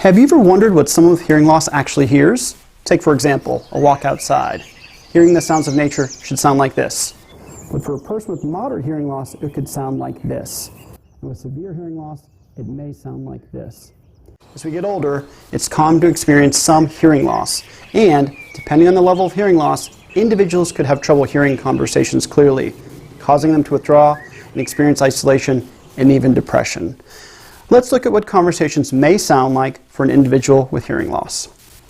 Have you ever wondered what someone with hearing loss actually hears? Take, for example, a walk outside. Hearing the sounds of nature should sound like this. But for a person with moderate hearing loss, it could sound like this. And with severe hearing loss, it may sound like this. As we get older, it's common to experience some hearing loss. And, depending on the level of hearing loss, individuals could have trouble hearing conversations clearly, causing them to withdraw and experience isolation and even depression. Let's look at what conversations may sound like for an individual with hearing loss.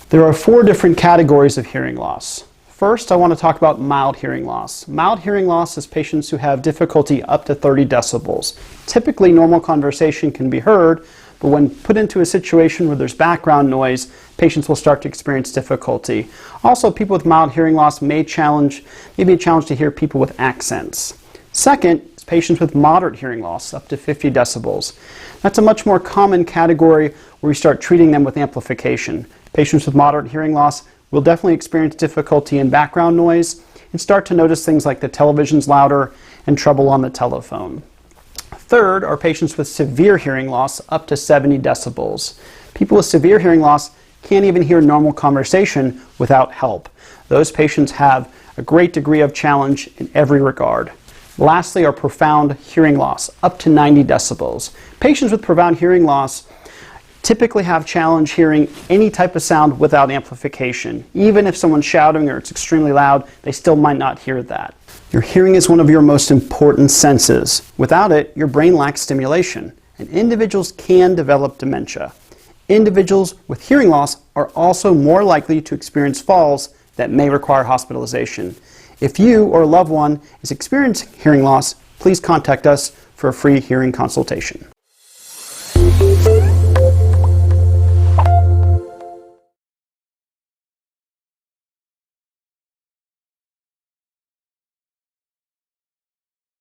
There are 4 different categories of hearing loss. First, I want to talk about mild hearing loss. Mild hearing loss is patients who have difficulty up to 30 decibels. Typically, normal conversation can be heard, but when put into a situation where there's background noise, patients will start to experience difficulty. Also, people with mild hearing loss may be a challenge to hear people with accents. Second, patients with moderate hearing loss, up to 50 decibels. That's a much more common category where we start treating them with amplification. Patients with moderate hearing loss will definitely experience difficulty in background noise and start to notice things like the television's louder and trouble on the telephone. Third are patients with severe hearing loss, up to 70 decibels. People with severe hearing loss can't even hear normal conversation without help. Those patients have a great degree of challenge in every regard. Lastly are profound hearing loss, up to 90 decibels. Patients with profound hearing loss typically have challenge hearing any type of sound without amplification. Even if someone's shouting or it's extremely loud, they still might not hear that. Your hearing is one of your most important senses. Without it, your brain lacks stimulation, and individuals can develop dementia. Individuals with hearing loss are also more likely to experience falls that may require hospitalization. If you or a loved one is experiencing hearing loss, please contact us for a free hearing consultation.